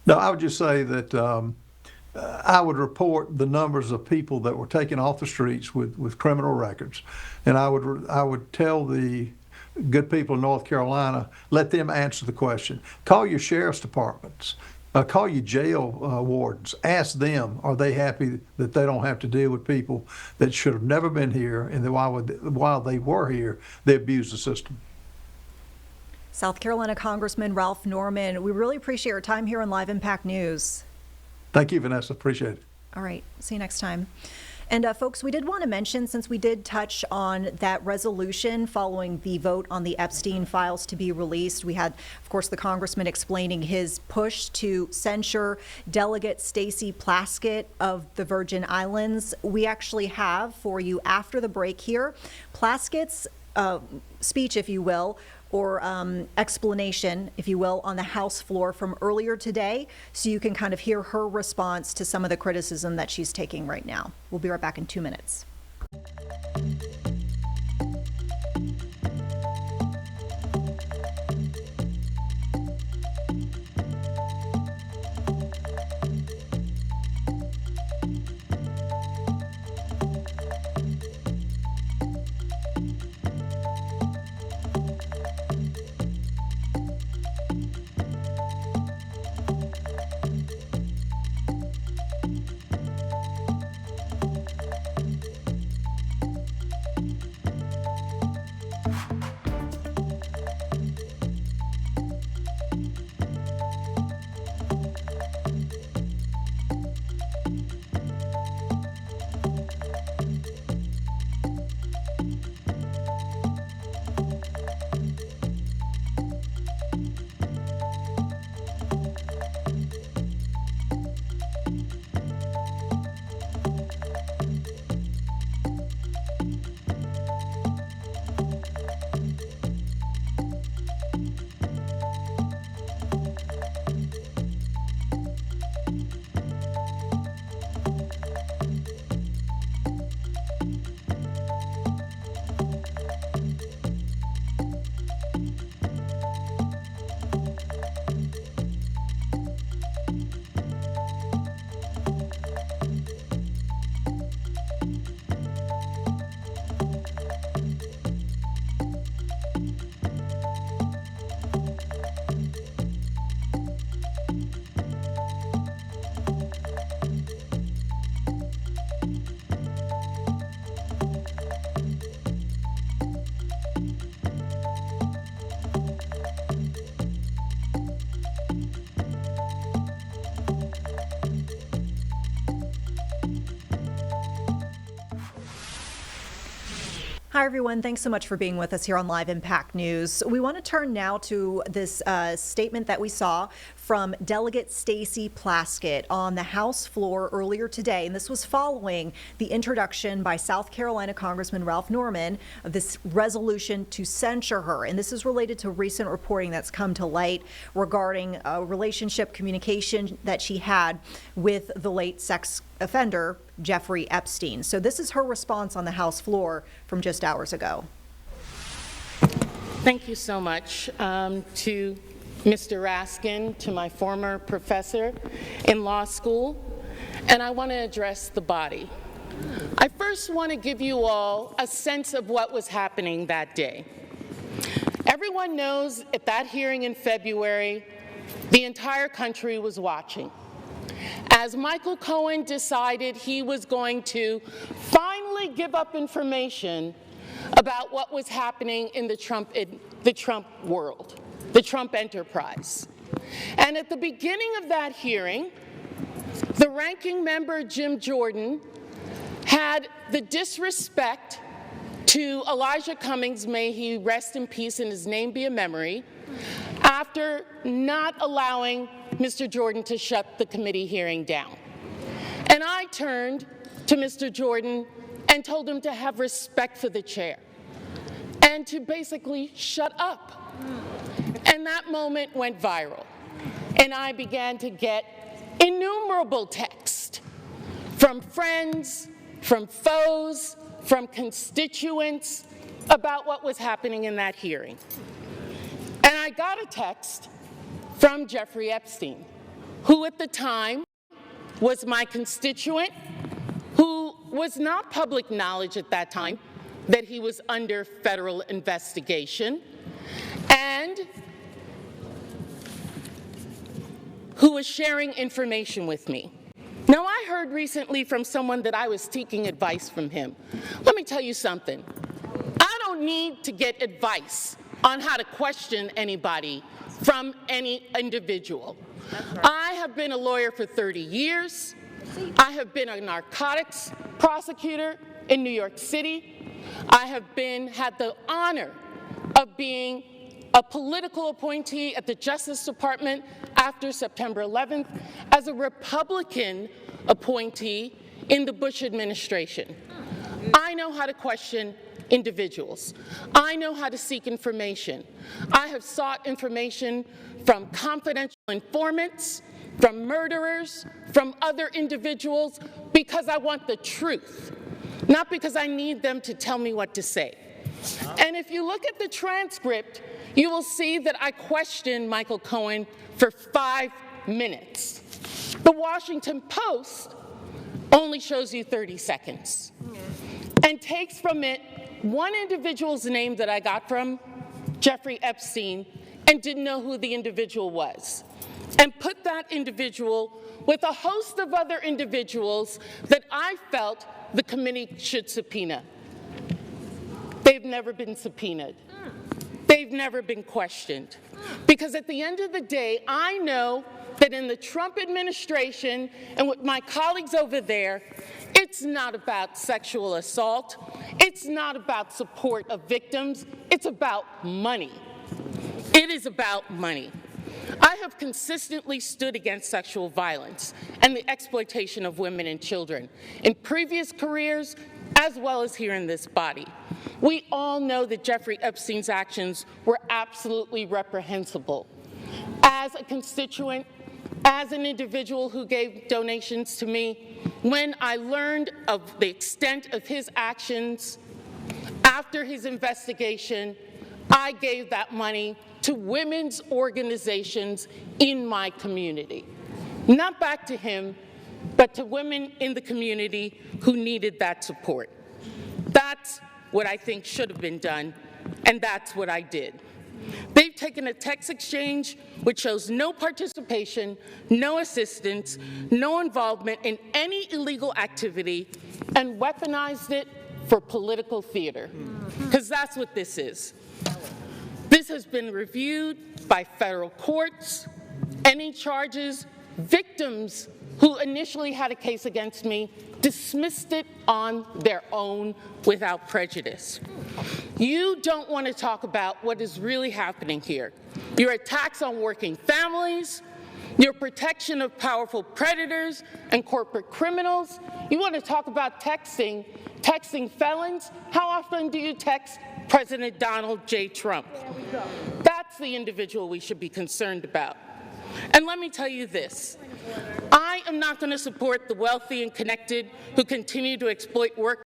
No, I would just say that I would report the numbers of people that were taken off the streets with criminal records, and I would tell the good people in North Carolina, let them answer the question. Call your sheriff's departments. Call your jail wardens. Ask them, are they happy that they don't have to deal with people that should have never been here, and that while they were here, they abused the system. South Carolina Congressman Ralph Norman, we really appreciate your time here on Live Impact News. Thank you, Vanessa. Appreciate it. All right. See you next time. And folks, we did want to mention, since we did touch on that resolution following the vote on the Epstein files to be released, we had, of course, the congressman explaining his push to censure Delegate Stacey Plaskett of the Virgin Islands. We actually have for you after the break here Plaskett's speech, if you will, or explanation, if you will, on the House floor from earlier today, so you can kind of hear her response to some of the criticism that she's taking right now. We'll be right back in 2 minutes. Hi, everyone. Thanks so much for being with us here on Live Impact News. We want to turn now to this statement that we saw from Delegate Stacey Plaskett on the House floor earlier today. And this was following the introduction by South Carolina Congressman Ralph Norman of this resolution to censure her. And this is related to recent reporting that's come to light regarding a relationship communication that she had with the late sex offender Jeffrey Epstein. So this is her response on the House floor from just hours ago. Thank you so much to Mr. Raskin, to my former professor in law school, and I want to address the body. I first want to give you all a sense of what was happening that day. Everyone knows at that hearing in February, the entire country was watching. As Michael Cohen decided he was going to finally give up information about what was happening in the Trump world, the Trump enterprise. And at the beginning of that hearing, the ranking member, Jim Jordan, had the disrespect to Elijah Cummings, may he rest in peace and his name be a memory, after not allowing Mr. Jordan to shut the committee hearing down. And I turned to Mr. Jordan and told him to have respect for the chair and to basically shut up. And that moment went viral. And I began to get innumerable texts from friends, from foes, from constituents about what was happening in that hearing. And I got a text from Jeffrey Epstein. who at the time was my constituent, who was not public knowledge at that time that he was under federal investigation, and who was sharing information with me. Now, I heard recently from someone that I was seeking advice from him. Let me tell you something. I don't need to get advice on how to question anybody from any individual. I have been a lawyer for 30 years. I have been a narcotics prosecutor in New York City. I have had the honor of being a political appointee at the Justice Department after September 11th as a Republican appointee in the Bush administration. I know how to question individuals. I know how to seek information. I have sought information from confidential informants, from murderers, from other individuals, because I want the truth, not because I need them to tell me what to say. And if you look at the transcript, you will see that I questioned Michael Cohen for 5 minutes. The Washington Post only shows you 30 seconds and takes from it one individual's name that I got from, Jeffrey Epstein, and didn't know who the individual was, and put that individual with a host of other individuals that I felt the committee should subpoena. They've never been subpoenaed. They've never been questioned. Because at the end of the day, I know that in the Trump administration and with my colleagues over there, it's not about sexual assault. It's not about support of victims. It's about money. It is about money. I have consistently stood against sexual violence and the exploitation of women and children in previous careers as well as here in this body. We all know that Jeffrey Epstein's actions were absolutely reprehensible. As a constituent, as an individual who gave donations to me, when I learned of the extent of his actions after his investigation, I gave that money to women's organizations in my community. Not back to him, but to women in the community who needed that support. That's what I think should have been done, and that's what I did. They've taken a text exchange which shows no participation, no assistance, no involvement in any illegal activity, and weaponized it for political theater, because that's what this is. This has been reviewed by federal courts. Any charges, victims who initially had a case against me dismissed it on their own without prejudice. You don't want to talk about what is really happening here. Your attacks on working families, your protection of powerful predators and corporate criminals. You want to talk about texting felons? How often do you text President Donald J. Trump? That's the individual we should be concerned about. And let me tell you this. I am not going to support the wealthy and connected who continue to exploit work